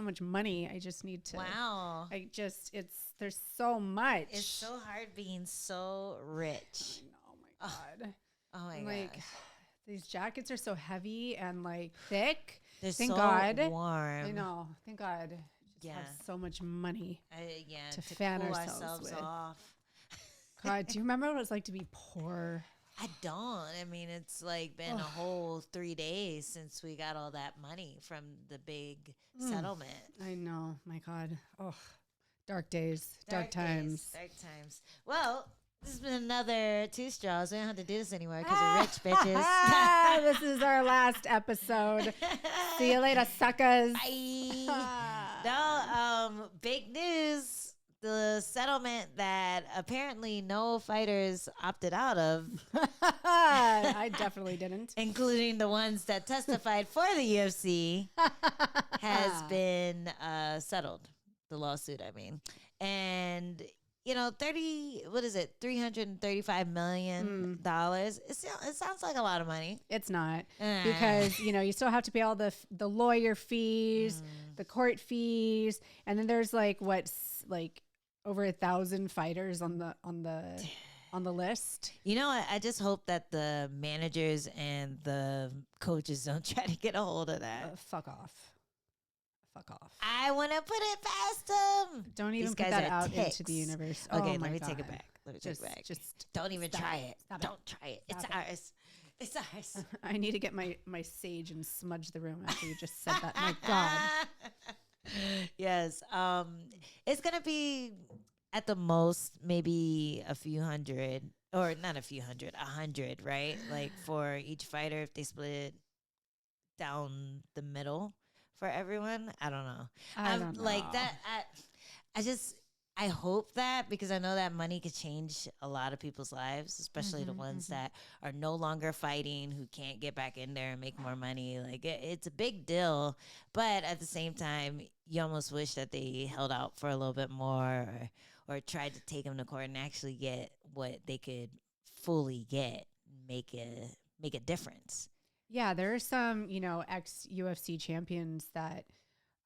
much money. I just need to. Wow. There's so much. It's so hard being so rich. Oh my God. Oh my like, gosh. These jackets are so heavy and like thick. They're Thank so God. warm. I know. Thank God. Just have so much money to fan cool ourselves with. off. God, do you remember what it was like to be poor? I don't. I mean, it's like been a whole 3 days since we got all that money from the big settlement. I know. My God. Oh, dark days, dark times. Dark times. Well, this has been another Two Straws. We don't have to do this anymore because we're rich bitches. This is our last episode. See you later, suckers. Bye. No, big news. The settlement that apparently no fighters opted out of. I definitely didn't. Including the ones that testified for the UFC has been settled. The lawsuit, I mean. And, you know, $335 million. It sounds like a lot of money. It's not. Because, you know, you still have to pay all the lawyer fees, the court fees. And then there's like, over 1,000 fighters on the list. You know what? I just hope that the managers and the coaches don't try to get a hold of that. Fuck off. I want to put it past them. Don't even put that out into the universe. Okay, oh let me God. take it back. Just don't even try it. Stop don't try it. It's ours. It's ours. I need to get my sage and smudge the room after you just said that. My God. Yes. It's going to be at the most maybe a few hundred, or not a few hundred, 100, right? Like for each fighter, if they split it down the middle for everyone. I don't know. I don't know. Like that. I hope that, because I know that money could change a lot of people's lives, especially the ones that are no longer fighting, who can't get back in there and make more money. Like it's a big deal, but at the same time, you almost wish that they held out for a little bit more, or tried to take them to court and actually get what they could fully get, make a difference. Yeah, there are some, you know, ex-UFC champions that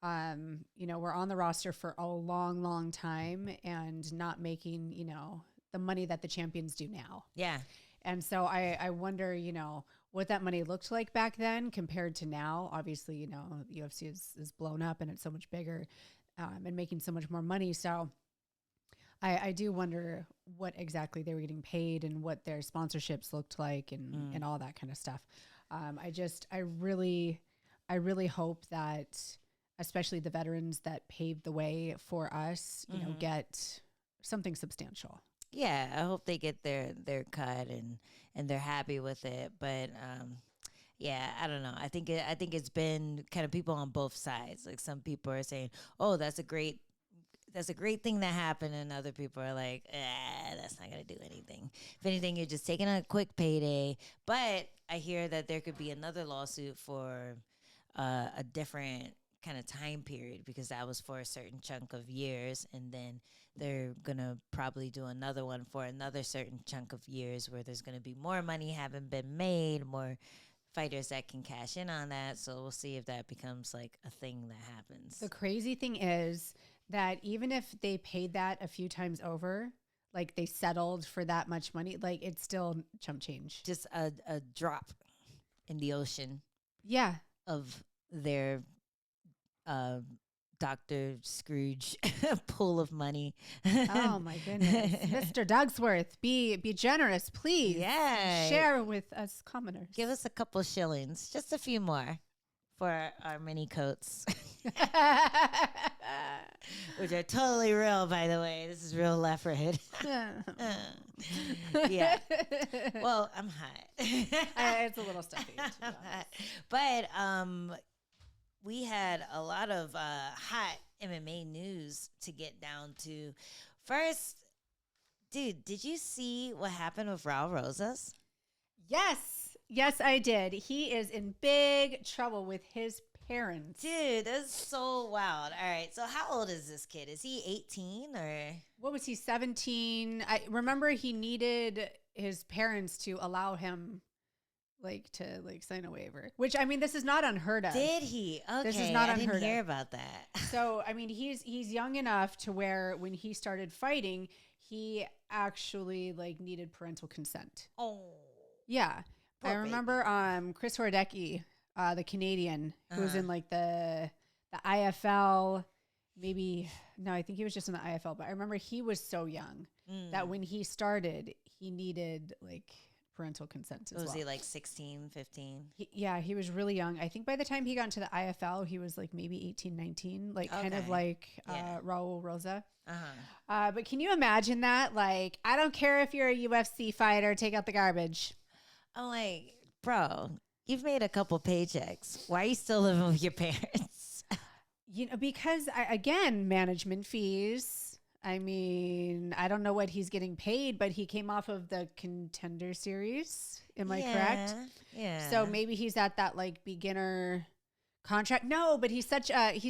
were on the roster for a long, long time and not making, you know, the money that the champions do now. Yeah. And so I wonder, you know, what that money looked like back then compared to now. Obviously, you know, the UFC is blown up and it's so much bigger and making so much more money. So I do wonder what exactly they were getting paid and what their sponsorships looked like and all that kind of stuff. I really hope that, especially the veterans that paved the way for us, you know, get something substantial. Yeah, I hope they get their cut and they're happy with it. But yeah, I don't know. I think it's been kind of people on both sides. Like some people are saying, "Oh, that's a great thing that happened," and other people are like, "That's not gonna do anything. If anything, you're just taking a quick payday." But I hear that there could be another lawsuit for a different kind of time period, because that was for a certain chunk of years, and then they're gonna probably do another one for another certain chunk of years where there's gonna be more money having been made, more fighters that can cash in on that. So we'll see if that becomes like a thing that happens. The crazy thing is that even if they paid that a few times over, like they settled for that much money, like it's still chump change. Just a drop in the ocean. Yeah. Of their Dr. Scrooge pool of money. Oh my goodness. Mr. Dugsworth, be generous, please. Yeah. Share with us commoners. Give us a couple shillings, just a few more for our mini coats. Which are totally real, by the way. This is real Lefford. Yeah. Well, I'm hot. It's a little stuffy, to be honest. But we had a lot of hot MMA news to get down to. First, dude, did you see what happened with Raul Rosas? Yes, I did. He is in big trouble with his parents. Dude, that's so wild. All right, so how old is this kid? Is he 18 or? What was he, 17? I remember he needed his parents to allow him like to like sign a waiver, which I mean, this is not unheard of. Did he? Okay, This is not I unheard didn't hear of. about that. So I mean, he's young enough to where when he started fighting, he actually like needed parental consent. Oh, Yeah, poor I remember Chris Horodecki, the Canadian who was in like the IFL. Maybe no, I think he was just in the IFL. But I remember he was so young that when he started, he needed like parental consent as well. Was he like 16, 15? Yeah, he was really young. I think by the time he got into the IFL, he was like maybe 18, 19, like kind of like Raul Rosa. But can you imagine that? Like, I don't care if you're a UFC fighter, take out the garbage. I'm like, bro, you've made a couple paychecks. Why are you still living with your parents? You know, because again, management fees. I mean, I don't know what he's getting paid, but he came off of the Contender Series. Am I correct? Yeah. So maybe he's at that like beginner contract. No, but he's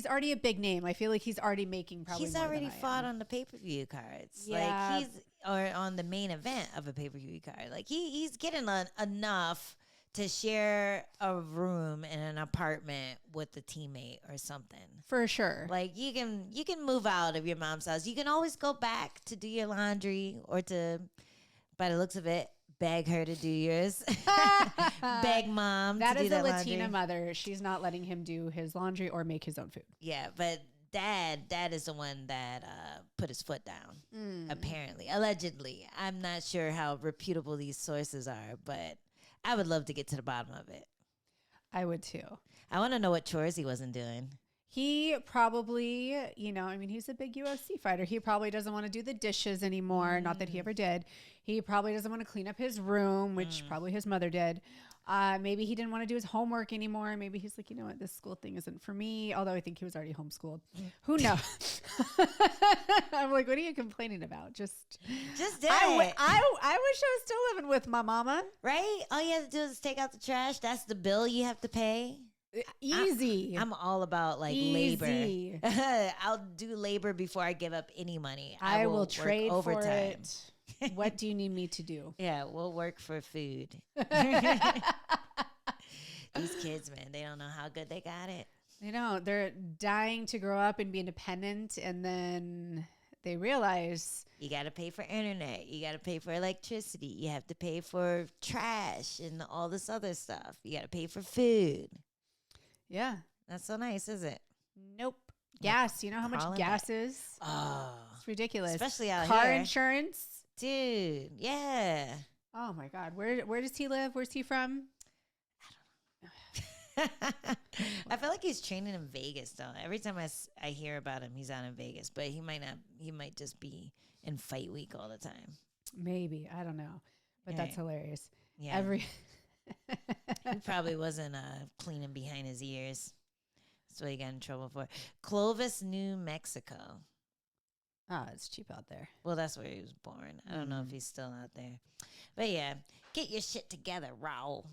already a big name. I feel like he's already making probably. He's more already than I fought am. on the pay-per-view cards. Yeah. Like or on the main event of a pay-per-view card. Like he's getting enough to share a room in an apartment with a teammate or something. For sure. Like you can move out of your mom's house. You can always go back to do your laundry or to, by the looks of it, beg her to do yours. Beg mom That to do is that a Latina laundry. mother. She's not letting him do his laundry or make his own food. Yeah, but dad is the one that put his foot down. Apparently, allegedly. I'm not sure how reputable these sources are, but I would love to get to the bottom of it. I would too. I want to know what chores he wasn't doing. He probably, you know, I mean, he's a big UFC fighter. He probably doesn't want to do the dishes anymore. Not that he ever did. He probably doesn't want to clean up his room, which probably his mother did. Maybe he didn't want to do his homework anymore. Maybe he's like, you know what, this school thing isn't for me. Although I think he was already homeschooled. Who knows? I'm like, what are you complaining about? Just do it. I wish I was still living with my mama. Right? All you have to do is take out the trash. That's the bill you have to pay. Easy. I'm all about like Easy. labor. I'll do labor before I give up any money. I will work trade overtime. for it. What do you need me to do? Yeah, we'll work for food. These kids, man, they don't know how good they got it. You know, they're dying to grow up and be independent, and then they realize You got to pay for internet. You got to pay for electricity. You have to pay for trash and all this other stuff. You got to pay for food. yeah. That's so nice, is it? Nope. Gas. You know how much Crawling gas back. is? Oh, It's ridiculous. especially out Car here. insurance. Dude, yeah. Oh my God. Where does he live? Where's he from? I feel like he's training in Vegas though. Every time I hear about him, he's out in Vegas, but he might not. He might just be in fight week all the time. Maybe. I don't know. But that's hilarious. Yeah, He he probably wasn't cleaning behind his ears. That's what he got in trouble for. Clovis, New Mexico. Oh, it's cheap out there. Well, that's where he was born. I don't know if he's still out there, but yeah, get your shit together, Raul.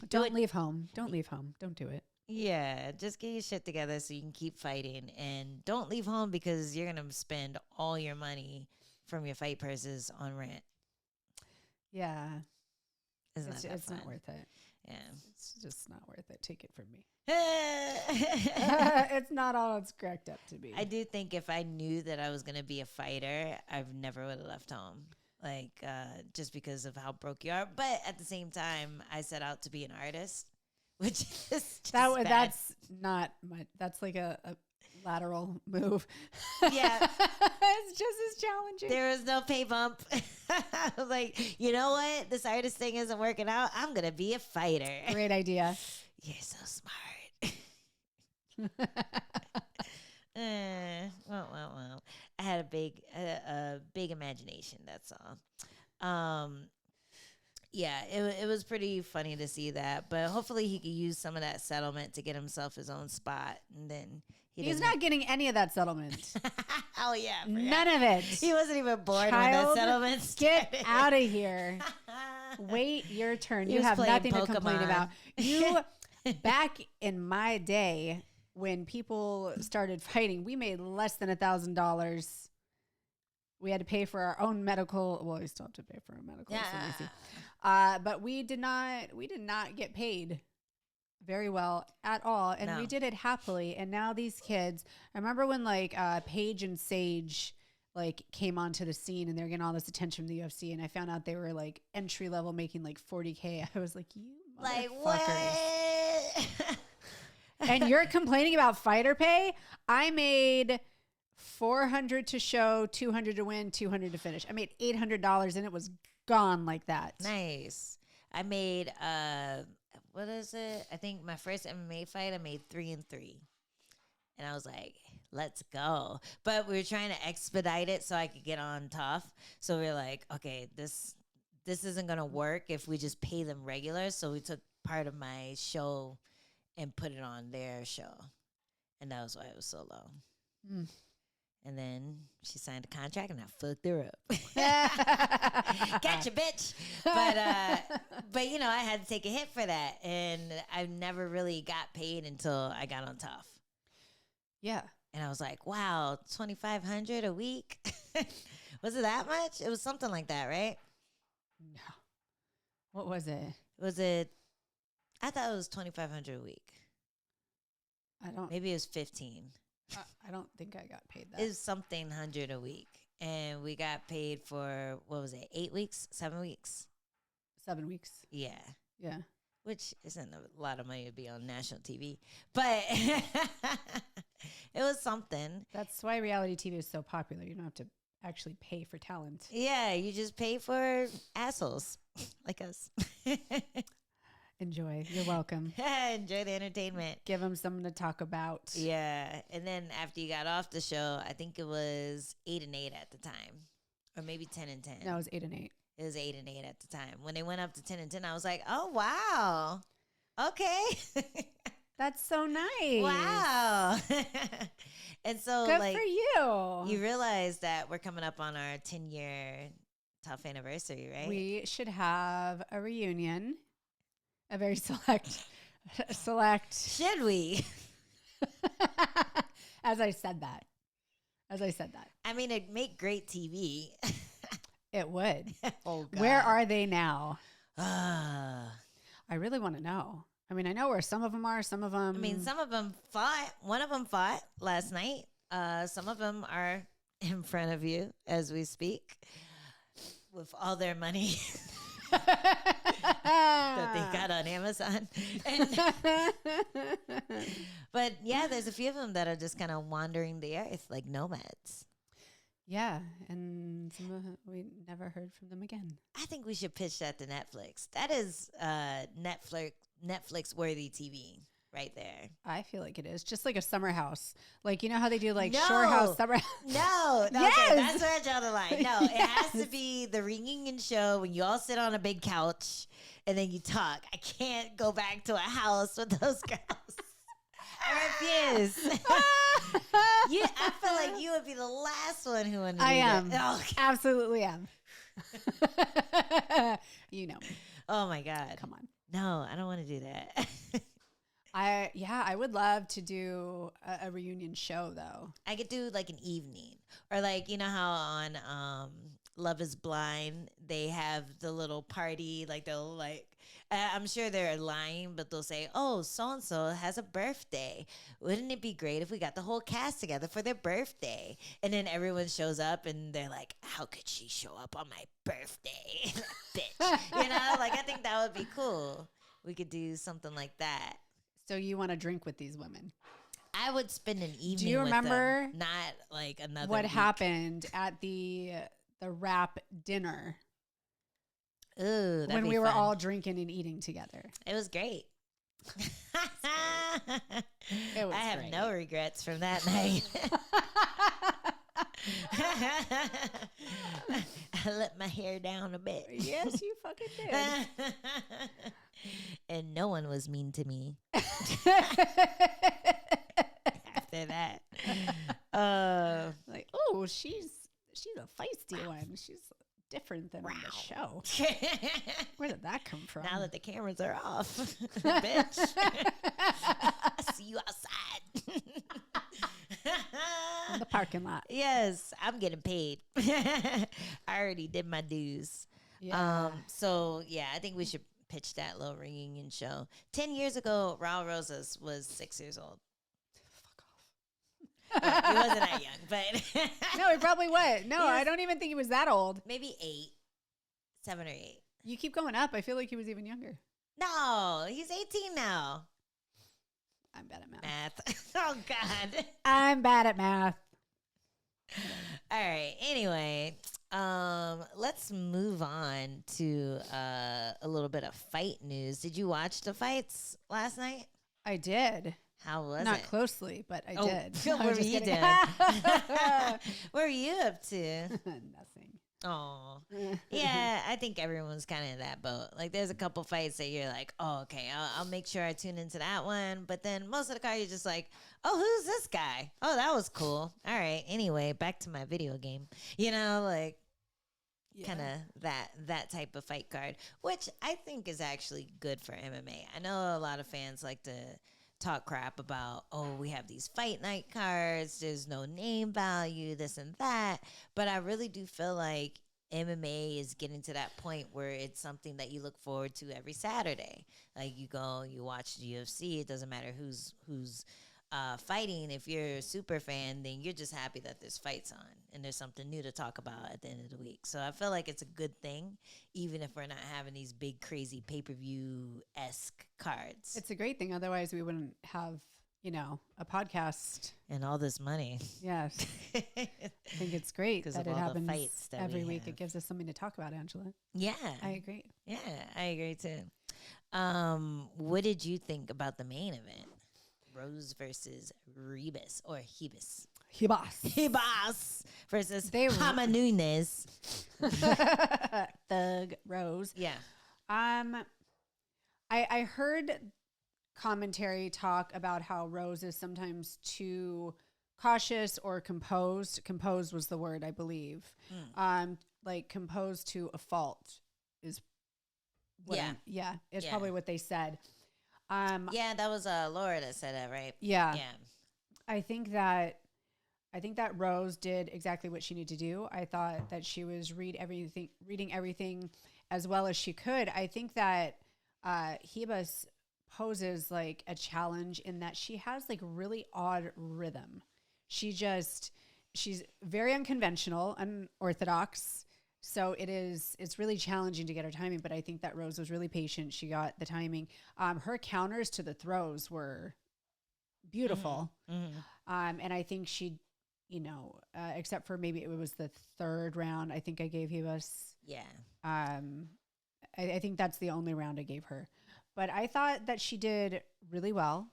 Don't leave home. Don't leave home. Don't do it. Yeah, just get your shit together so you can keep fighting. And don't leave home because you're going to spend all your money from your fight purses on rent. Yeah. Isn't It's that fun? not worth it. Yeah. It's just not worth it. Take it from me. I It's not all it's cracked up to be. do think if I knew that I was going to be a fighter, I never would have left home. Like, just because of how broke you are. But at the same time, I set out to be an artist, which is just bad. That's not my. That's like a lateral move. Yeah. It's just as challenging. There was no pay bump. I was like, you know what? This artist thing isn't working out. I'm going to be a fighter. Great idea. You're so smart. Well. I had a big imagination. That's all. Yeah, it was pretty funny to see that. But hopefully he could use some of that settlement to get himself his own spot, and then He's not getting any of that settlement. Oh yeah, I forgot. None of it. He wasn't even born when that Child, settlement Get started. out of here. Wait your turn. He You was have playing nothing to complain Pokemon. about. You back in my day when people started fighting, we made less than $1,000 We had to pay for our own medical. Well, we still have to pay for our medical. Yeah. But we did not get paid very well at all. And we did it happily. And now these kids, I remember when like Paige and Sage like came onto the scene and they're getting all this attention from the UFC. And I found out they wwere like entry level making like $40K. I was like, you Like, motherfuckers. what? And you're complaining about fighter pay? I made $400 to show, $200 to win, $200 to finish. I made $800 and it was gone like that. Nice. I made what is it? I think my first MMA fight I made 3-3. And I was like, let's go. But we were trying to expedite it so I could get on Tafa. So we were like, okay, this isn't gonna work if we just pay them regular. So we took part of my show and put it on their show. And that was why it was so low. Mm. And then she signed a contract and I fucked her up. Gotcha, bitch. But you know, I had to take a hit for that. And I never really got paid until I got on Tafa. Yeah. And I was like, wow, $2,500 a week? Was it that much? It was something like that, right? No. What was it? I thought it was $2,500 a week. Maybe it was 15. I don't think I got paid that. It was something hundred a week. And we got paid for, what was it, 8 weeks, 7 weeks? 7 weeks. Yeah. Yeah. Which isn't a lot of money to be on national TV. But it was something. That's why reality TV is so popular. You don't have to actually pay for talent. Yeah, you just pay for assholes like us. Enjoy. You're welcome. Enjoy the entertainment. Give them something to talk about. Yeah. And then after you got off the show, I think it was 8-8 at the time. Or maybe 10-10. No, it was 8-8. It was 8-8 at the time. When they went up to 10-10, I was like, oh, wow. Okay. That's so nice. Wow. And so, good like, for you. You realize that we're coming up on our 10-year Tafa anniversary, right? We should have a reunion. A very select. Should we? As I said that. I mean, it'd make great TV. It would. Oh, God. Where are they now? I really want to know. I mean, I know where some of them are. Some of them. I mean, some of them fought. One of them fought last night. Some of them are in front of you as we speak with all their money that they got on Amazon. But yeah, there's a few of them that are just kind of wandering the earth like nomads. Yeah, and some of we never heard from them again. I think we should pitch that to Netflix. That is Netflix worthy TV right there. I feel like it is just like a summer house. Like, you know how they do like No. shore house, summer house? No, Yes. Okay, that's where I draw the line. No, it has Yes. to be the reunion show when you all sit on a big couch and then you talk. I can't go back to a house with those girls. I refuse. I feel like you would be the last one who would. I am. Oh, okay. Absolutely am. You know me. Oh my God. Come on. No, I don't want to do that. I would love to do a reunion show though. I could do like an evening, or like, you know how on Love is Blind they have the little party, like they'll like, I'm sure they're lying, but they'll say, oh, so and so has a birthday. Wouldn't it be great if we got the whole cast together for their birthday? And then everyone shows up and they're like, how could she show up on my birthday? Bitch. You know, like I think that would be cool. We could do something like that. So you want to drink with these women? I would spend an evening. Do you remember with them, not like another what week. happened at the rap dinner? Ooh, when we were all drinking and eating together. It was great. It was I have great. no regrets from that night. I let my hair down a bit. Yes, you fucking did. And no one was mean to me after that. Like, oh, she's a feisty one. She's different than on the show. Where did that come from? Now that the cameras are off, bitch. I see you outside. On the parking lot. Yes, I'm getting paid. I already did my dues. Yeah. So yeah, I think we should pitch that little reunion show. 10 years ago, Raul Rosas was 6 years old. Fuck Well, off. he wasn't that young, but No, he probably was. No, He was- I don't even think he was that old. maybe 8, 7 or 8. You keep going up. I feel like he was even younger. No, he's 18 now. I'm bad at math. Math. Oh God. I'm bad at math. All right. Anyway, let's move on to a little bit of fight news. Did you watch the fights last night? I did. How was Not it? closely, but I Oh, did. what I were was just you kidding. doing? What were you up to? Nothing. Oh, yeah. I think everyone's kind of in that boat. Like, there's a couple fights that you're like, oh, okay, I'll make sure I tune into that one. But then most of the cards, you're just like, oh, who's this guy? Oh, that was cool. All right. Anyway, back to my video game. You know, like Yeah. kind of that type of fight card, which I think is actually good for MMA. I know a lot of fans like to talk crap about, oh, we have these fight night cards, there's no name value, this and that. But I really do feel like MMA is getting to that point where it's something that you look forward to every Saturday. Like, you go, you watch the UFC. It doesn't matter who's fighting. If you're a super fan, then you're just happy that there's fights on and there's something new to talk about at the end of the week. So I feel like it's a good thing, even if we're not having these big, crazy pay-per-view-esque cards. It's a great thing. Otherwise, we wouldn't have, a podcast. And all this money. Yes. I think it's great 'Cause that of it all the happens fights that every we week. have. It gives us something to talk about, Angela. Yeah. I agree. Yeah, I agree too. What did you think about the main event? Rose versus Ribas or Hebus. Hibas. Hebas versus They were- Namajunas. Thug Rose. Yeah. I heard commentary talk about how Rose is sometimes too cautious or composed. Composed was the word, I believe. Like composed to a fault is what it's Yeah. probably what they said. Yeah, that was Laura that said that, right? Yeah. Yeah. I think that Rose did exactly what she needed to do. I thought that she was reading everything as well as she could. I think that Hebus poses like a challenge in that she has like really odd rhythm. She's very unconventional, unorthodox. So it's really challenging to get her timing, but I think that Rose was really patient. She got the timing. Her counters to the throws were beautiful. Mm-hmm. And I think she, except for maybe it was the third round, I think I gave Hebus. Yeah. I think that's the only round I gave her. But I thought that she did really well.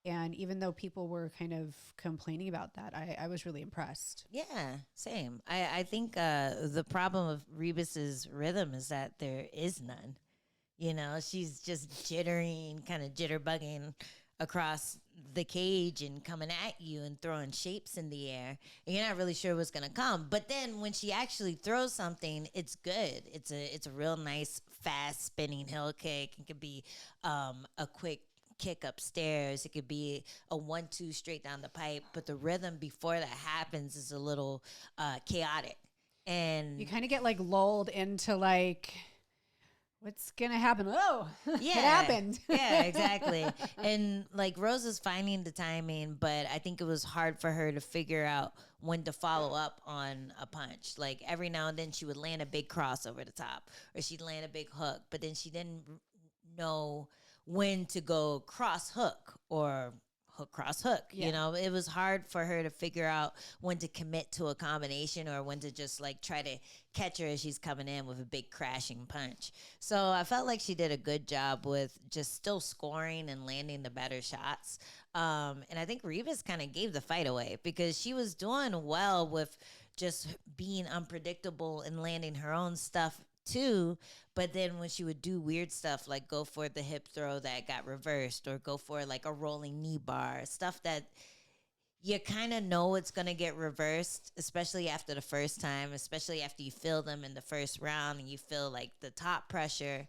And even though people were kind of complaining about that, I was really impressed. Yeah, same. I think the problem of Rebus's rhythm is that there is none. She's just jittering, kind of jitterbugging across the cage and coming at you and throwing shapes in the air. And you're not really sure what's going to come. But then when she actually throws something, it's good. It's a real nice, fast spinning heel kick. It could be a quick kick upstairs. It could be a 1-2 straight down the pipe, but the rhythm before that happens is a little chaotic. And You kind of get like lulled into like, what's going to happen? Oh, yeah, it happened. Yeah, exactly. And like Rose is finding the timing, but I think it was hard for her to figure out when to follow up on a punch. Like every now and then she would land a big cross over the top, or she'd land a big hook, but then she didn't know when to go cross hook or hook cross hook. Yeah. It was hard for her to figure out when to commit to a combination or when to just like try to catch her as she's coming in with a big crashing punch. So I felt like she did a good job with just still scoring and landing the better shots. And I think Ribas kind of gave the fight away because she was doing well with just being unpredictable and landing her own stuff too. But then when she would do weird stuff like go for the hip throw that got reversed or go for like a rolling knee bar, stuff that you kind of know it's going to get reversed, especially after the first time, especially after you feel them in the first round and you feel like the top pressure.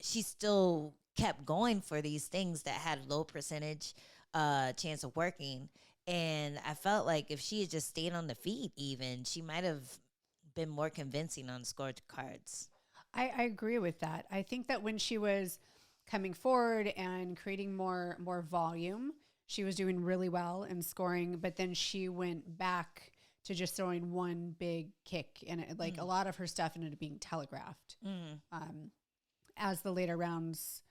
She still kept going for these things that had low percentage chance of working. And I felt like if she had just stayed on the feet, even she might have been more convincing on scorecards. I agree with that. I think that when she was coming forward and creating more volume, she was doing really well in scoring. But then she went back to just throwing one big kick, and like a lot of her stuff ended up being telegraphed. As the later rounds,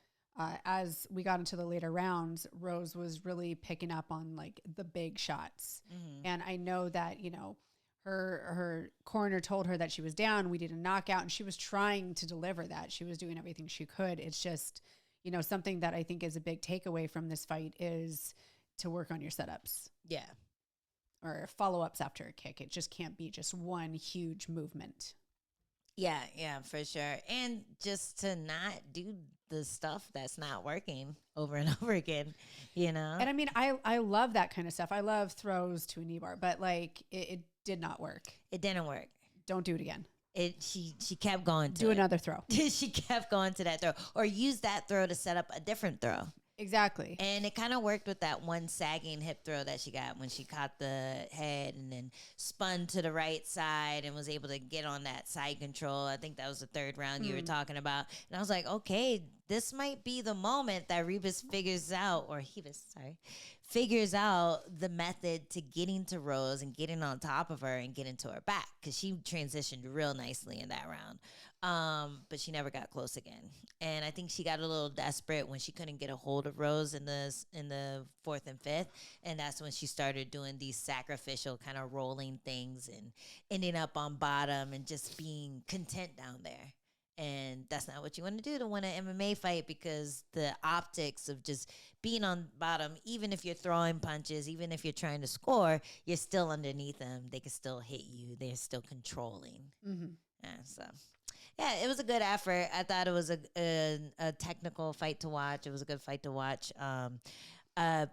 as we got into the later rounds, Rose was really picking up on like the big shots, and I know that her corner told her that she was down. We did a knockout, and she was trying to deliver that. She was doing everything she could. It's just, something that I think is a big takeaway from this fight is to work on your setups. Yeah. Or follow-ups after a kick. It just can't be just one huge movement. Yeah, for sure. And just to not do the stuff that's not working over and over again, And I mean, I love that kind of stuff. I love throws to a knee bar, but like it did not work. It didn't work. Don't do it again. She kept going to do another throw. She kept going to that throw, or use that throw to set up a different throw. Exactly. And it kind of worked with that one sagging hip throw that she got when she caught the head and then spun to the right side and was able to get on that side control. I think that was the third round you were talking about. And I was like, okay, this might be the moment that Ribas figures out the method to getting to Rose and getting on top of her and getting to her back, because she transitioned real nicely in that round. But she never got close again. And I think she got a little desperate when she couldn't get a hold of Rose in the fourth and fifth. And that's when she started doing these sacrificial kind of rolling things and ending up on bottom and just being content down there. And that's not what you want to do to win an MMA fight, because the optics of just being on bottom, even if you're throwing punches, even if you're trying to score, you're still underneath them. They can still hit you. They're still controlling. Yeah, it was a good effort. I thought it was a technical fight to watch. It was a good fight to watch.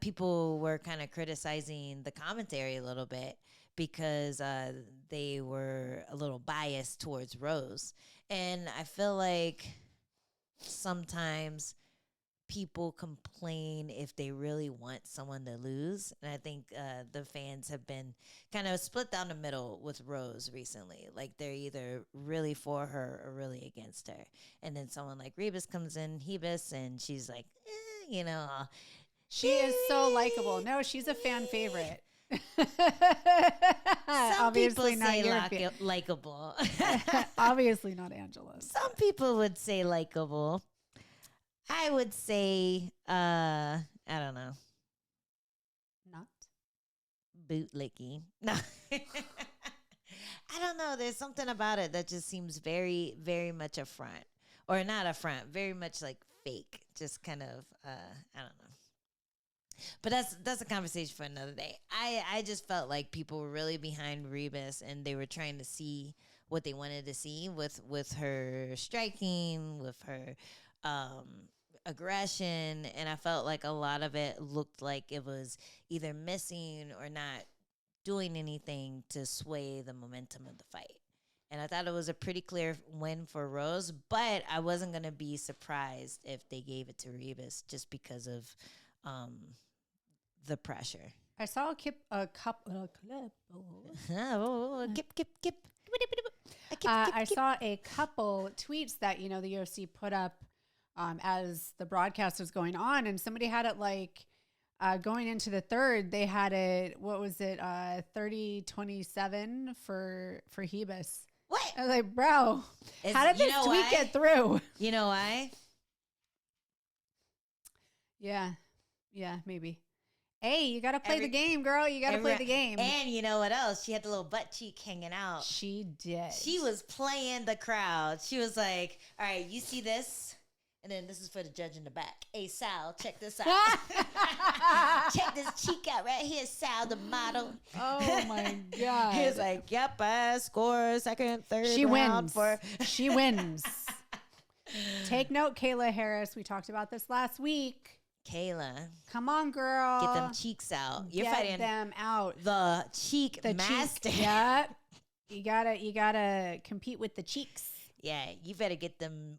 People were kind of criticizing the commentary a little bit because they were a little biased towards Rose. And I feel like sometimes people complain if they really want someone to lose. And I think the fans have been kind of split down the middle with Rose recently. Like they're either really for her or really against her. And then someone like Ribas comes in, and she's like, she is so likable. No, she's a fan favorite. Some people say likable. Obviously not Angela. Some people would say likable. I would say, I don't know. Not? Bootlicky. No. I don't know. There's something about it that just seems very, very much a front. Or not a front. Very much like fake. Just kind of, I don't know. But that's a conversation for another day. I just felt like people were really behind Ribas, and they were trying to see what they wanted to see with her striking, with her aggression, and I felt like a lot of it looked like it was either missing or not doing anything to sway the momentum of the fight. And I thought it was a pretty clear win for Rose, but I wasn't going to be surprised if they gave it to Ribas just because of the pressure. I saw a couple. I saw a couple tweets that the UFC put up as the broadcast was going on, and somebody had it like going into the third. They had it. What was it? 30-27 for Ribas. What? I was like, bro, how did this tweet get through? You know why? Yeah, maybe. Hey, you got to play the game, girl. You got to play the game. And you know what else? She had the little butt cheek hanging out. She did. She was playing the crowd. She was like, all right, you see this? And then this is for the judge in the back. Hey, Sal, check this out. Check this cheek out right here, Sal, the model. Oh, my God. He was like, yep, I score second, third she round. She wins. Take note, Kayla Harris. We talked about this last week. Kayla, come on, girl. Get them cheeks out. You're Get fighting them out. The cheek master. Yeah. You gotta compete with the cheeks. Yeah, you better get them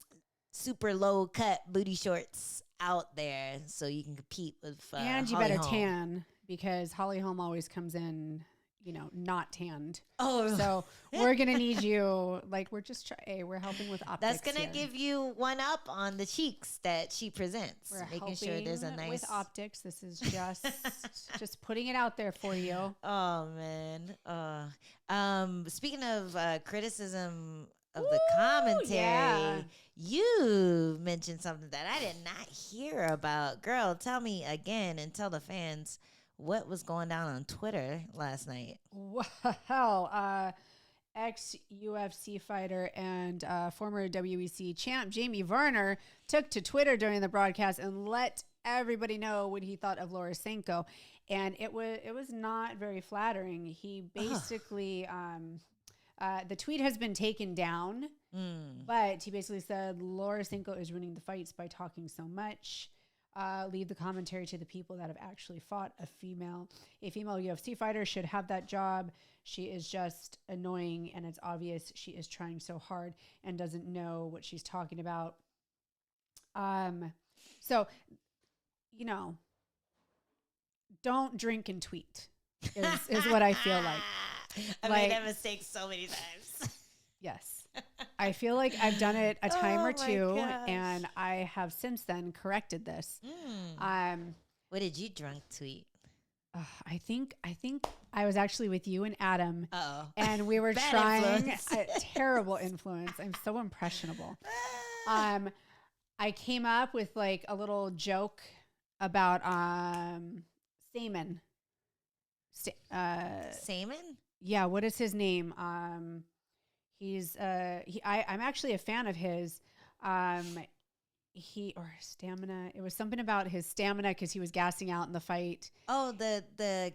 super low cut booty shorts out there so you can compete with and you Holly better Holm. tan. because Holly Holm always comes in, not tanned. Oh, so we're going to need you. Like, we're just we're helping with optics. That's going to give you one up on the cheeks that she presents. We're making sure there's a nice. With optics. This is just putting it out there for you. Oh, man. Speaking of criticism of the commentary, you mentioned something that I did not hear about. Girl, tell me again and tell the fans what was going down on Twitter last night. Wow. Ex-UFC fighter and former WEC champ Jamie Varner took to Twitter during the broadcast and let everybody know what he thought of Laura Sanko. And it was not very flattering. He basically... the tweet has been taken down, but he basically said Laura Sanko is ruining the fights by talking so much. Leave the commentary to the people that have actually fought. A female UFC fighter should have that job. She is just annoying, and it's obvious she is trying so hard and doesn't know what she's talking about. So, don't drink and tweet is what I feel like. I made that mistake so many times. Yes. I feel like I've done it a time or two, and I have since then corrected this. What did you drunk tweet? I think I was actually with you and Adam. And we were Bad trying influence. a terrible influence. I'm so impressionable. I came up with like a little joke about Saman. Saman? Yeah, what is his name? I'm actually a fan of his. Stamina. It was something about his stamina because he was gassing out in the fight. Oh, the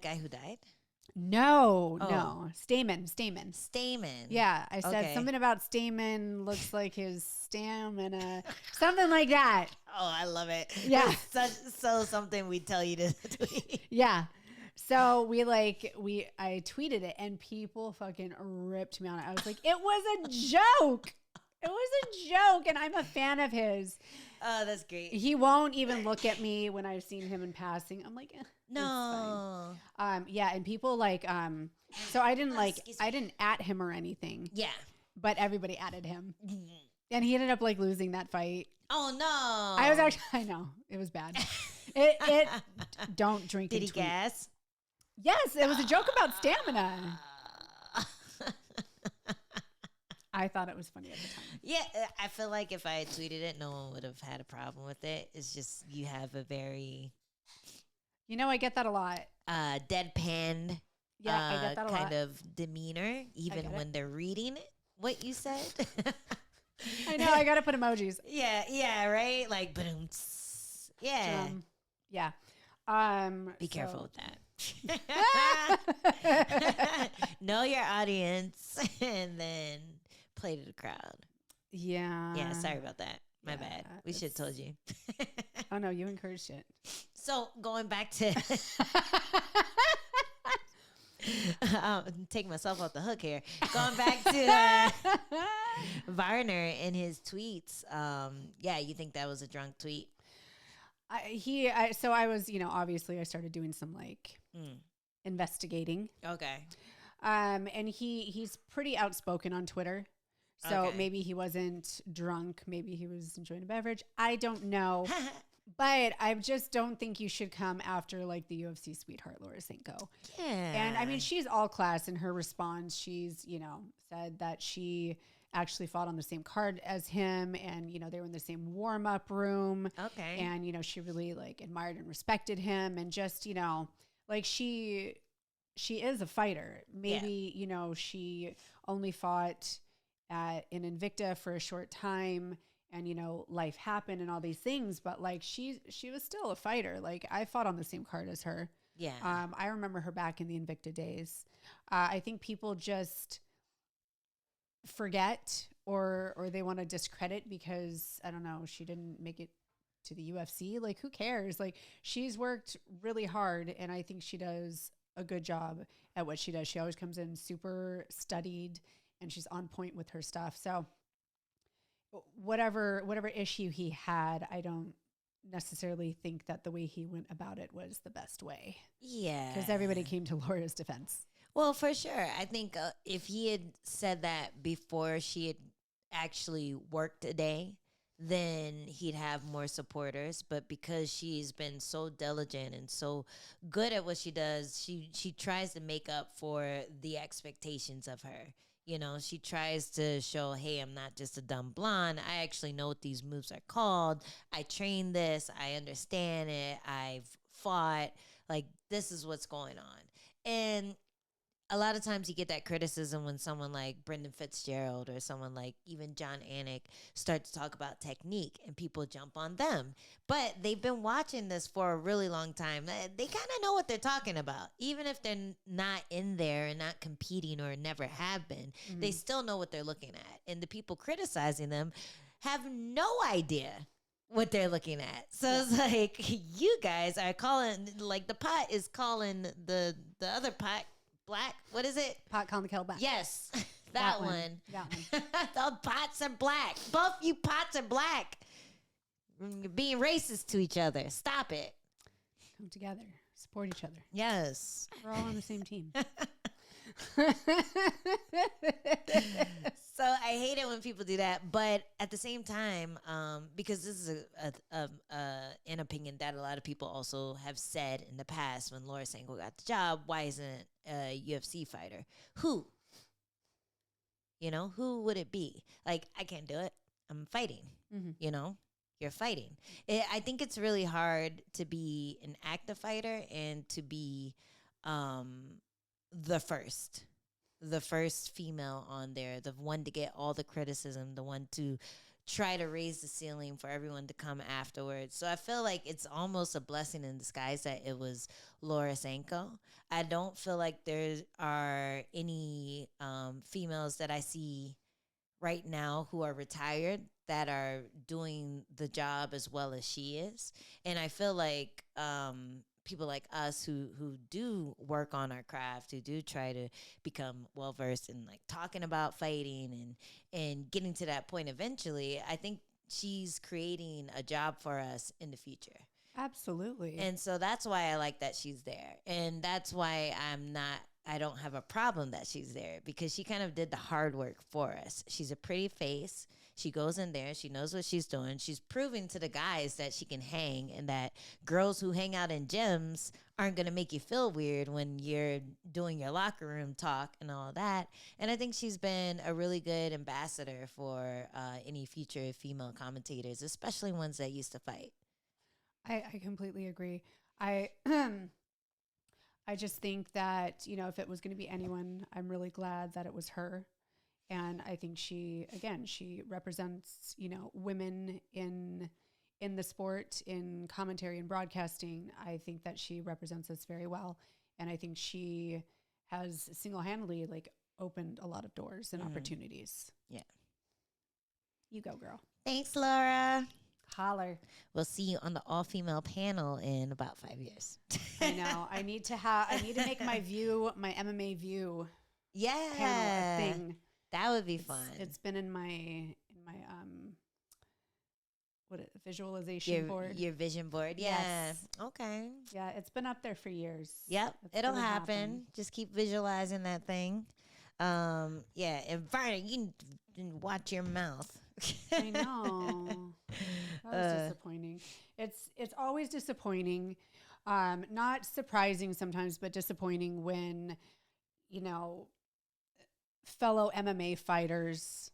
guy who died? No. Stamen. Yeah, I said something about Stamen looks like his stamina. Something like that. Oh, I love it. Yeah. So something we tell you to tweet. Yeah. So I tweeted it and people fucking ripped me on it. I was like, it was a joke. It was a joke. And I'm a fan of his. Oh, that's great. He won't even look at me when I've seen him in passing. I'm like, no. Yeah. And people so I didn't at him or anything. Yeah. But everybody added him. And he ended up losing that fight. Oh no. I know. It was bad. Don't drink. Did he gas? Yes, it was a joke about stamina. I thought it was funny at the time. Yeah, I feel like if I had tweeted it, no one would have had a problem with it. It's just you have a very... I get that a lot. Deadpan I get that a lot. kind of demeanor, even when they're reading what you said. I know, I got to put emojis. Yeah, right? Like, yeah. Yeah. Be careful with that. Know your audience and then play to the crowd. Yeah, sorry about that. My bad. We should have told you. Oh no, you encouraged it. So going back to I'm taking myself off the hook here. Going back to Varner and his tweets. You think that was a drunk tweet? So I was, obviously I started doing some investigating. Okay. And he's pretty outspoken on Twitter. So maybe he wasn't drunk. Maybe he was enjoying a beverage. I don't know. But I just don't think you should come after the UFC sweetheart, Laura Sanko. Yeah. And I mean, she's all class in her response. She's, said that she actually fought on the same card as him and, they were in the same warm-up room. Okay. And, she really admired and respected him and just, she is a fighter. Maybe, she only fought in Invicta for a short time and, life happened and all these things, but she was still a fighter. I fought on the same card as her. Yeah. I remember her back in the Invicta days. I think people just forget or they want to discredit because I don't know, she didn't make it to the UFC. Who cares? She's worked really hard and I think she does a good job at what she does. She always comes in super studied and she's on point with her stuff. So whatever issue he had, I don't necessarily think that the way he went about it was the best way, Yeah. because everybody came to Laura's defense. Well, for sure. I think if he had said that before she had actually worked a day, then he'd have more supporters. But because she's been so diligent and so good at what she does, she tries to make up for the expectations of her. You know, she tries to show, hey, I'm not just a dumb blonde. I actually know what these moves are called. I trained this. I understand it. I've fought. Like, this is what's going on. And a lot of times you get that criticism when someone like Brendan Fitzgerald or someone like even John Anik start to talk about technique and people jump on them. But they've been watching this for a really long time. They kind of know what they're talking about. Even if they're not in there and not competing or never have been, they still know what they're looking at. And the people criticizing them have no idea what they're looking at. So it's like, you guys are calling, like the pot is calling the other pot black. What is it? Pot calling the kettle black. Yes, that one. That one. The pots are black. Both you pots are black. You're being racist to each other. Stop it. Come together. Support each other. Yes. We're all on the same team. So I hate it when people do that, but at the same time, because this is an opinion that a lot of people also have said in the past when Laura Sanko got the job, why isn't a UFC fighter? Who? You know, who would it be? Like, I can't do it. I'm fighting. You know, you're fighting. I think it's really hard to be an active fighter and to be the first female on there, the one to get all the criticism, the one to try to raise the ceiling for everyone to come afterwards. So I feel like it's almost a blessing in disguise that it was Laura Sanko. I don't feel like there are any females that I see right now who are retired that are doing the job as well as she is. And I feel like people like us who do work on our craft, who do try to become well versed in like talking about fighting and getting to that point eventually, I think she's creating a job for us in the future. Absolutely. And so that's why I like that she's there. And that's why I don't have a problem that she's there, because she kind of did the hard work for us. She's a pretty face. She goes in there. She knows what she's doing. She's proving to the guys that she can hang, and that girls who hang out in gyms aren't going to make you feel weird when you're doing your locker room talk and all that. And I think she's been a really good ambassador for any future female commentators, especially ones that used to fight. I completely agree. I just think that, you know, if it was going to be anyone, I'm really glad that it was her. And I think she represents, you know, women in the sport, in commentary and broadcasting. I think that she represents us very well. And I think she has single-handedly like opened a lot of doors and opportunities. Yeah. You go, girl. Thanks, Laura. Holler. We'll see you on the all-female panel in about 5 years. I know. I need to make my MMA view panel a thing. That would be fun. It's been in my visualization board. Your vision board. Yeah. Yes. Okay. Yeah, it's been up there for years. Yep. It'll happen. Just keep visualizing that thing. Yeah. And Varna, you watch your mouth. I know. That was disappointing. It's always disappointing. Not surprising sometimes, but disappointing when, you know, fellow MMA fighters,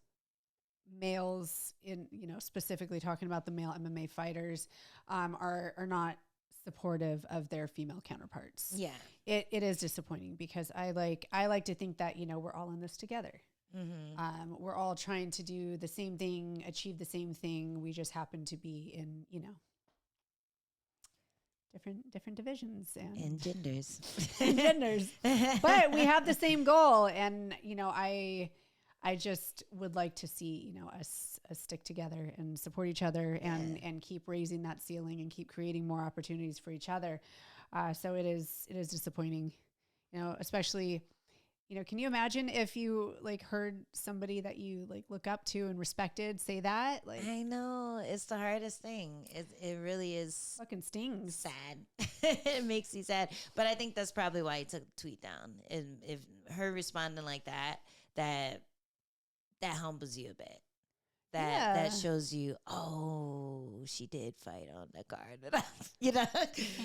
males in, you know, specifically talking about the male MMA fighters, are not supportive of their female counterparts. Yeah. It is disappointing, because I like to think that, you know, we're all in this together. We're all trying to do the same thing, achieve the same thing. We just happen to be in, you know, different divisions and genders. But we have the same goal. And, you know, I just would like to see, you know, us stick together and support each other and keep raising that ceiling and keep creating more opportunities for each other. So it is disappointing, you know, especially can you imagine if you like heard somebody that you like look up to and respected say that? Like, I know it's the hardest thing. It really is fucking stings. sad. It makes you sad. But I think that's probably why he took the tweet down. And if her responding like that humbles you a bit. That shows you, oh, she did fight on the card.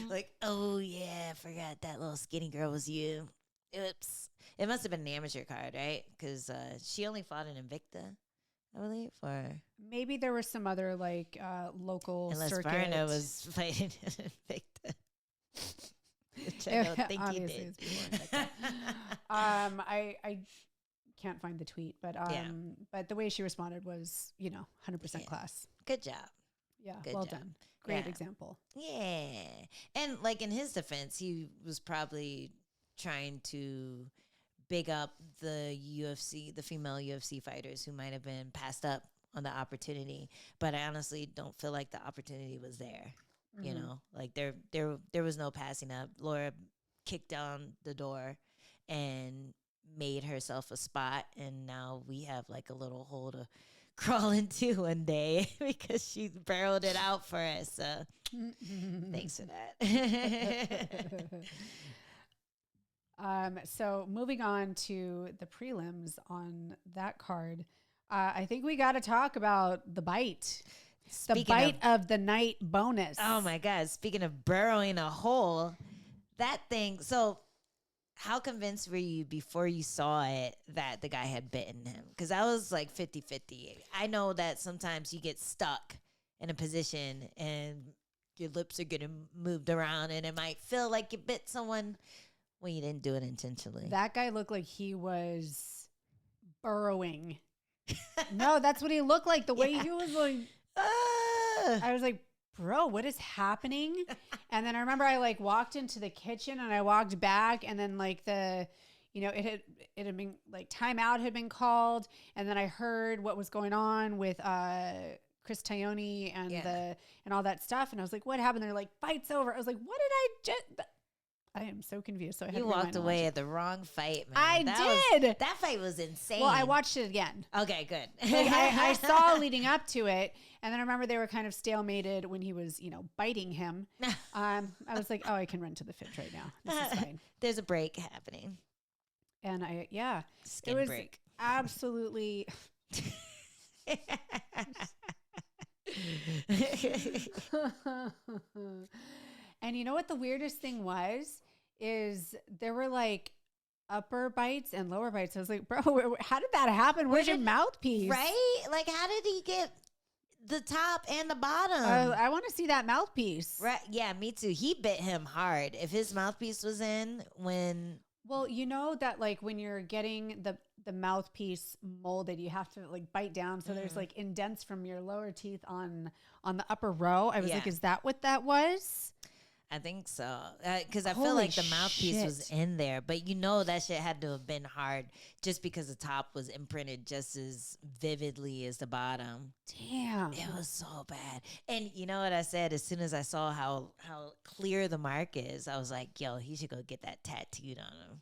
Like, oh yeah, I forgot that little skinny girl was you. Oops. It must have been an amateur card, right? Because she only fought in Invicta, I believe, or maybe there were some other like local unless circuit. Varna was fighting in Invicta. Which I don't think he did. I can't find the tweet, but but the way she responded was 100% class. Good job. Yeah, Good well job. done. Great example. Yeah, and like in his defense, he was probably trying to big up the UFC, the female UFC fighters who might have been passed up on the opportunity. But I honestly don't feel like the opportunity was there. Mm-hmm. You know, like there was no passing up. Laura kicked down the door and made herself a spot, and now we have like a little hole to crawl into one day because she barreled it out for us. So thanks for that. So moving on to the prelims on that card, I think we got to talk about the bite. The bite of the night bonus. Oh my God. Speaking of burrowing a hole, that thing. So how convinced were you before you saw it that the guy had bitten him? Because I was like 50-50. I know that sometimes you get stuck in a position and your lips are getting moved around and it might feel like you bit someone when you didn't do it intentionally. That guy looked like he was burrowing. No, that's what he looked like. The way he was like, I was like, bro, what is happening? And then I remember I like walked into the kitchen and I walked back and then like it had been like timeout had been called. And then I heard what was going on with Chris Taglioni and all that stuff. And I was like, what happened? They're like, fight's over. I was like, what did I just... I am so confused. So I had you walked away at the wrong fight, man. I did. That fight was insane. Well, I watched it again. Okay, good. Like, I saw leading up to it, and then I remember they were kind of stalemated when he was, biting him. I was like, oh, I can run to the fridge right now. This is fine. There's a break happening. And Skin it was break. Absolutely. And you know what the weirdest thing was? Is there were like upper bites and lower bites. I was like, bro, how did that happen? Where's your mouthpiece? Right? Like, how did he get the top and the bottom? I want to see that mouthpiece. Right? Yeah, me too. He bit him hard. If his mouthpiece was in when... Well, you know that like when you're getting the mouthpiece molded, you have to like bite down. So there's like indents from your lower teeth on the upper row. I was like, is that what that was? I think so. Because I feel like the mouthpiece was in there. But that shit had to have been hard just because the top was imprinted just as vividly as the bottom. Damn. It was so bad. And you know what I said? As soon as I saw how clear the mark is, I was like, yo, he should go get that tattooed on him.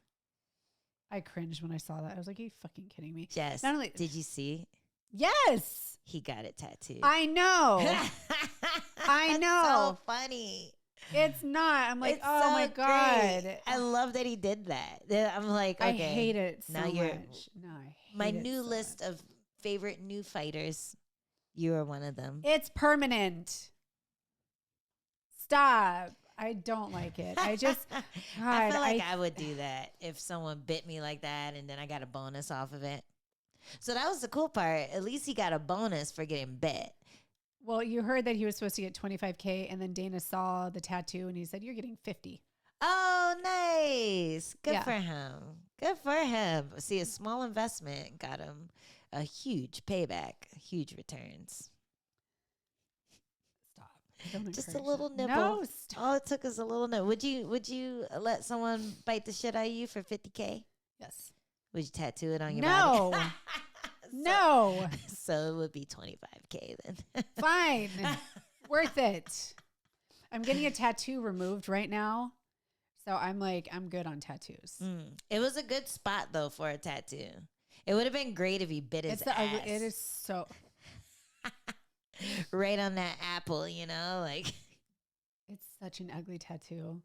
I cringed when I saw that. I was like, are you fucking kidding me? Yes. Not only did you see? Yes. He got it tattooed. I know. I know. So funny. It's not. I'm like, oh so my God. Great. I love that he did that. I'm like, okay. I hate it so much. No, I hate my it new so list much. of favorite new fighters. You are one of them. It's permanent. Stop. I don't like it. I just, God, I feel like I would do that if someone bit me like that and then I got a bonus off of it. So that was the cool part. At least he got a bonus for getting bit. Well, you heard that he was supposed to get $25,000 and then Dana saw the tattoo and he said, you're getting $50,000. Oh, nice. Good for him. Good for him. See, a small investment got him a huge payback, huge returns. Stop. Just a little nibble. No, stop. All it took is a little nibble. Would you let someone bite the shit out of you for $50,000? Yes. Would you tattoo it on your body? No. No. So it would be $25,000 then. Fine. Worth it. I'm getting a tattoo removed right now. So I'm like, I'm good on tattoos. It was a good spot though for a tattoo. It would have been great if he bit his It's the ass. ugly. It is so. Right on that apple, you know, like. It's such an ugly tattoo.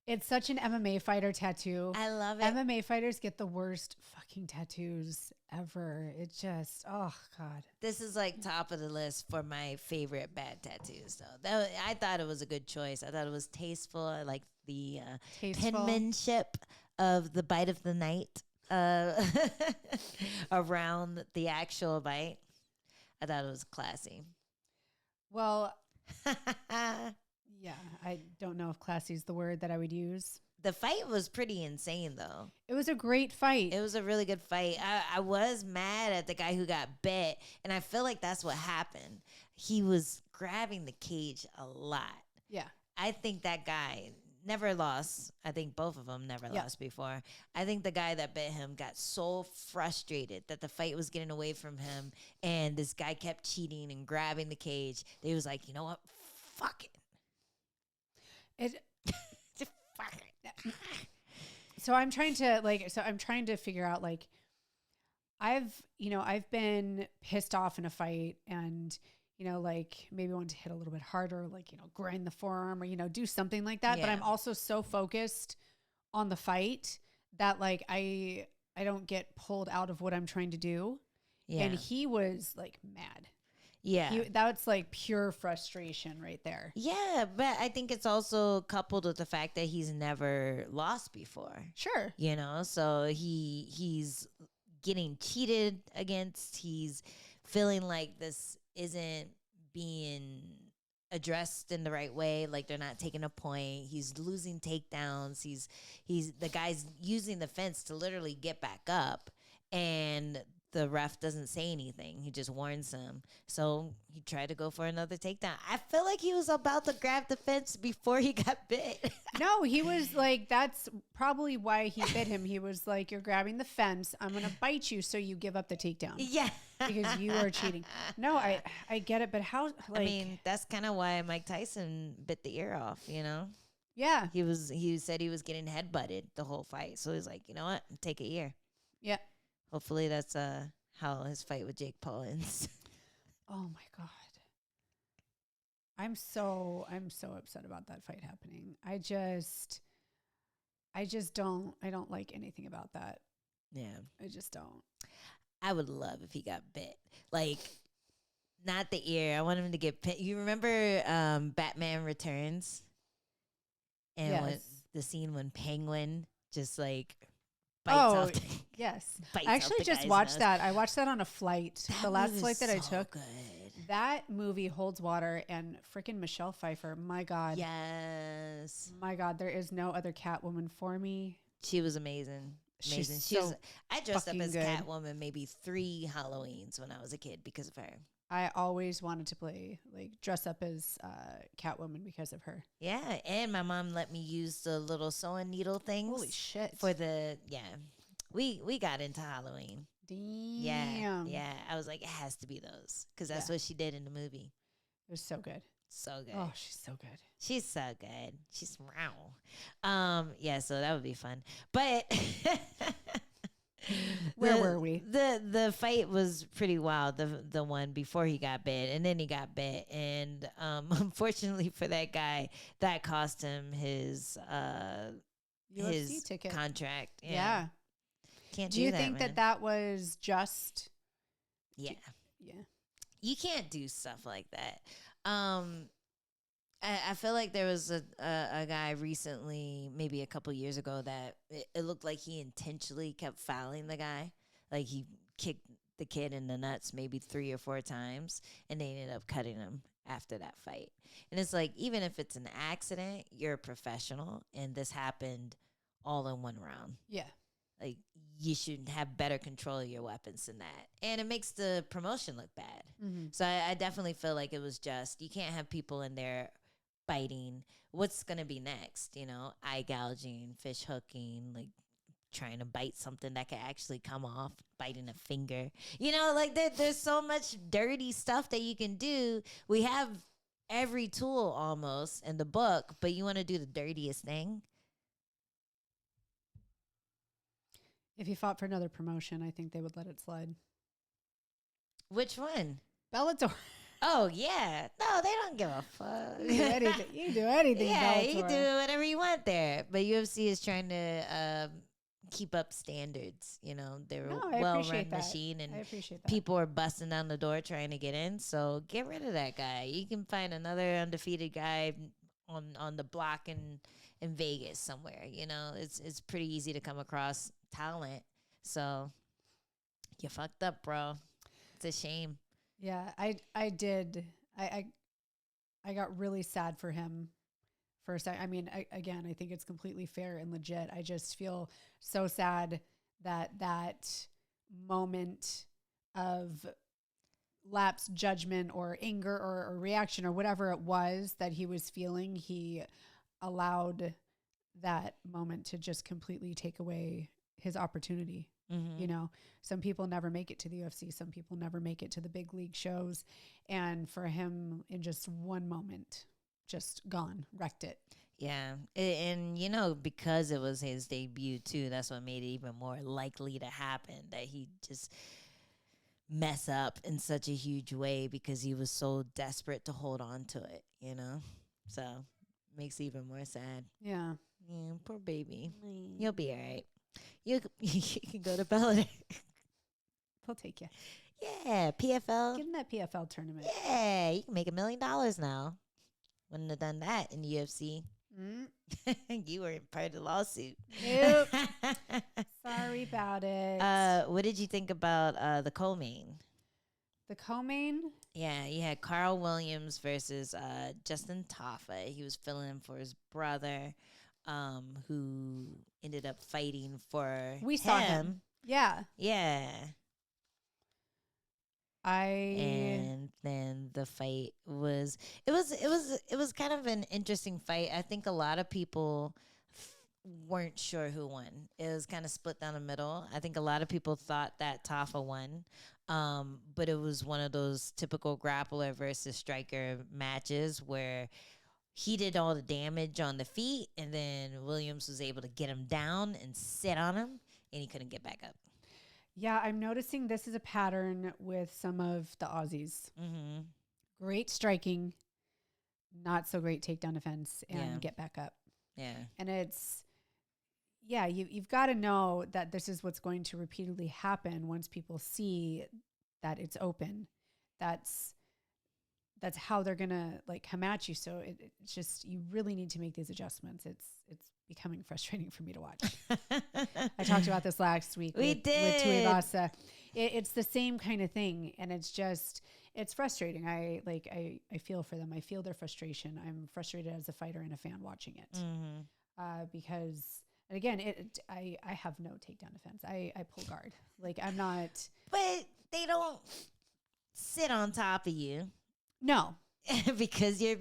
It's such an MMA fighter tattoo. I love it. MMA fighters get the worst fucking tattoos ever. It just, oh God. This is like top of the list for my favorite bad tattoos. So I thought it was a good choice. I thought it was tasteful. I like the penmanship of the bite of the night around the actual bite. I thought it was classy. Well, yeah, I don't know if classy is the word that I would use. The fight was pretty insane, though. It was a great fight. It was a really good fight. I was mad at the guy who got bit, and I feel like that's what happened. He was grabbing the cage a lot. Yeah. I think that guy never lost. I think both of them never lost before. I think the guy that bit him got so frustrated that the fight was getting away from him, and this guy kept cheating and grabbing the cage. They was like, you know what? Fuck it. Just fuck it. So I'm trying to figure out, like, I've been pissed off in a fight and, like maybe want to hit a little bit harder, like, grind the forearm or, do something like that. Yeah. But I'm also so focused on the fight that, like, I don't get pulled out of what I'm trying to do. Yeah. And he was like mad. Yeah. That's like pure frustration right there. Yeah, but I think it's also coupled with the fact that he's never lost before. Sure. So he's getting cheated against. He's feeling like this isn't being addressed in the right way, like they're not taking a point. He's losing takedowns. He's the guy's using the fence to literally get back up, and the ref doesn't say anything. He just warns him. So he tried to go for another takedown. I feel like he was about to grab the fence before he got bit. No, he was like, that's probably why he bit him. He was like, you're grabbing the fence. I'm going to bite you so you give up the takedown. Yeah. Because you are cheating. No, I get it. But how, like. I mean, that's kind of why Mike Tyson bit the ear off, Yeah. He said he was getting headbutted the whole fight. So he's like, you know what? Take a ear. Yeah. Hopefully that's how his fight with Jake Paul ends. Oh my God. I'm so upset about that fight happening. I don't like anything about that. Yeah. I just don't. I would love if he got bit. Like, not the ear. I want him to get bit. You remember Batman Returns? And yes. The scene when Penguin just like bites out. Yes. I actually just watched that. I watched that on a flight. The last flight that I took. Good. That movie holds water, and freaking Michelle Pfeiffer. My God. Yes. My God, there is no other Catwoman for me. She was amazing. Amazing. I dressed up as Catwoman maybe 3 Halloweens when I was a kid because of her. I always wanted to dress up as Catwoman because of her. Yeah, and my mom let me use the little sewing needle things. Holy shit! We got into Halloween. Damn. Yeah. I was like, it has to be those because that's what she did in the movie. It was so good. So good. Oh, she's so good. She's so good. She's wow. Yeah. So that would be fun, but. Where were we? The fight was pretty wild. The one before he got bit, and then he got bit, and unfortunately for that guy, that cost him his UFC ticket contract. Yeah. Can't do you think that was just? Yeah. Yeah. You can't do stuff like that. I feel like there was a guy recently, maybe a couple years ago, that it looked like he intentionally kept fouling the guy. Like he kicked the kid in the nuts maybe 3 or 4 times, and they ended up cutting him after that fight. And it's like, even if it's an accident, you're a professional, and this happened all in one round. Yeah. Like, you should have better control of your weapons than that. And it makes the promotion look bad. Mm-hmm. So I definitely feel like it was just, you can't have people in there biting. What's going to be next? Eye gouging, fish hooking, like trying to bite something that can actually come off, biting a finger. Like there's so much dirty stuff that you can do. We have every tool almost in the book, but you want to do the dirtiest thing? If he fought for another promotion, I think they would let it slide. Which one? Bellator. Oh yeah, no, they don't give a fuck. You can do anything. You can do anything. Yeah, Bellator. you do whatever you want there. But UFC is trying to keep up standards. You know, they're No, a I well-run appreciate that. machine, and I appreciate that. people are busting down the door trying to get in. So get rid of that guy. You can find another undefeated guy on the block in Vegas somewhere. You know, it's pretty easy to come across talent. So you fucked up, bro. It's a shame. Yeah, I did. I got really sad for him first. I mean, again, I think it's completely fair and legit. I just feel so sad that moment of lapse judgment or anger or reaction or whatever it was that he was feeling, he allowed that moment to just completely take away his opportunity. Mm-hmm. You know, some people never make it to the UFC. Some people never make it to the big league shows. And for him, in just one moment, just gone, wrecked it. Yeah. And, you know, because it was his debut, too, that's what made it even more likely to happen, that he just mess up in such a huge way because he was so desperate to hold on to it, you know? So makes it even more sad. Yeah. Yeah, poor baby. You'll be all right. You can go to Bellator. They'll take you. Yeah, PFL. Get in that PFL tournament. Yeah, you can make $1 million now. Wouldn't have done that in UFC. You were part of the lawsuit. Nope. Sorry about it. What did you think about the co-main? The co-main? Yeah, you had Karl Williams versus Justin Tafa. He was filling in for his brother, who ended up fighting for We saw him. Yeah. Yeah. And then the fight was it was kind of an interesting fight. I think a lot of people weren't sure who won. It was kind of split down the middle. I think a lot of people thought that Tafa won. But it was one of those typical grappler versus striker matches where he did all the damage on the feet, and then Williams was able to get him down and sit on him, and he couldn't get back up. Yeah, I'm noticing this is a pattern with some of the Aussies. Mm-hmm. Great striking, not so great takedown defense, and get back up. Yeah. And it's, you've got to know that this is what's going to repeatedly happen once people see that it's open. That's how they're going to like come at you. So it's just, you really need to make these adjustments. It's becoming frustrating for me to watch. I talked about this last week with Tuivasa. It's the same kind of thing. And it's frustrating. I feel for them. I feel their frustration. I'm frustrated as a fighter and a fan watching it. Mm-hmm. Because, and again, I have no takedown defense. I pull guard. Like, I'm not. But they don't sit on top of you. No. Because you're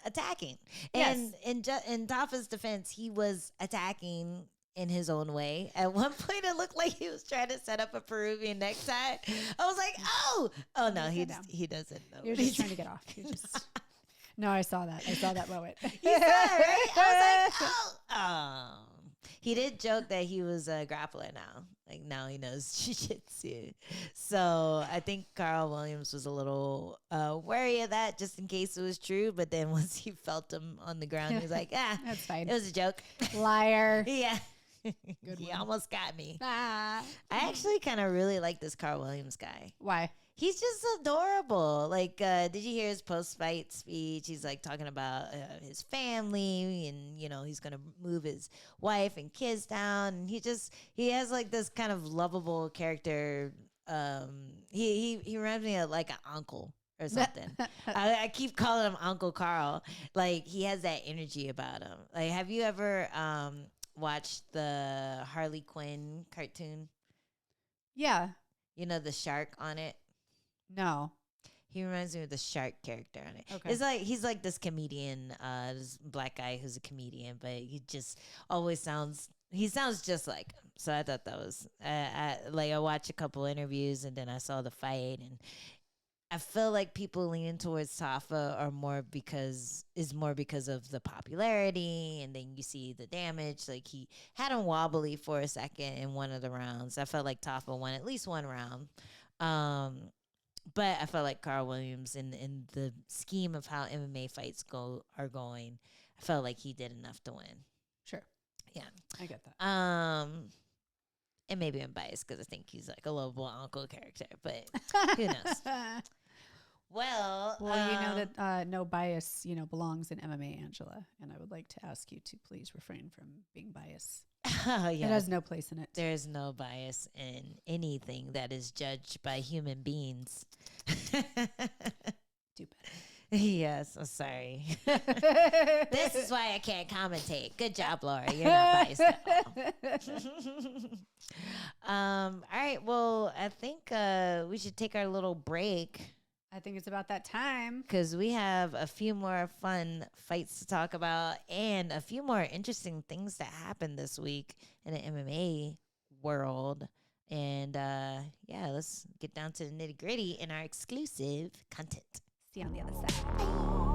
attacking. And in Tafa's defense, he was attacking in his own way. At one point, it looked like he was trying to set up a Peruvian necktie. I was like, oh no, he doesn't know. You're just trying to get off. You're just. No, I saw that. I saw that moment. You saw it, right? I was like, oh. He did joke that he was a grappler now. Like, now he knows jiu-jitsu. So I think Karl Williams was a little wary of that just in case it was true. But then once he felt him on the ground, he was like, that's fine. It was a joke. Liar. Yeah. Good He one. almost got me. Ah. I actually kind of really like this Karl Williams guy. Why? He's just adorable. Like, did you hear his post-fight speech? He's like talking about his family, and you know he's gonna move his wife and kids down. And he has like this kind of lovable character. He reminds me of like an uncle or something. I keep calling him Uncle Karl. Like, he has that energy about him. Like, have you ever watched the Harley Quinn cartoon? Yeah. You know, the shark on it? No. He reminds me of the shark character on it. Okay. It's like he's like this comedian, this black guy who's a comedian, but he just always sounds just like him. So I thought that was I watched a couple interviews and then I saw the fight, and I feel like people lean towards Tafa are more because of the popularity, and then you see the damage. Like he had him wobbly for a second in one of the rounds. I felt like Tafa won at least one round. But I felt like Karl Williams in the scheme of how MMA fights are going, I felt like he did enough to win. Sure. Yeah. I get that. And maybe I'm biased because I think he's like a lovable uncle character, but who knows? Well, you know that no bias, belongs in MMA, Angela. And I would like to ask you to please refrain from being biased. Yeah. It has no place in it. There is no bias in anything that is judged by human beings. Do better. Yes, I'm sorry. This is why I can't commentate. Good job, Laura. You're not biased at all. All right. Well, I think we should take our little break. I think it's about that time. Because we have a few more fun fights to talk about and a few more interesting things that happened this week in the MMA world. And yeah, let's get down to the nitty gritty in our exclusive content. See you on the other side.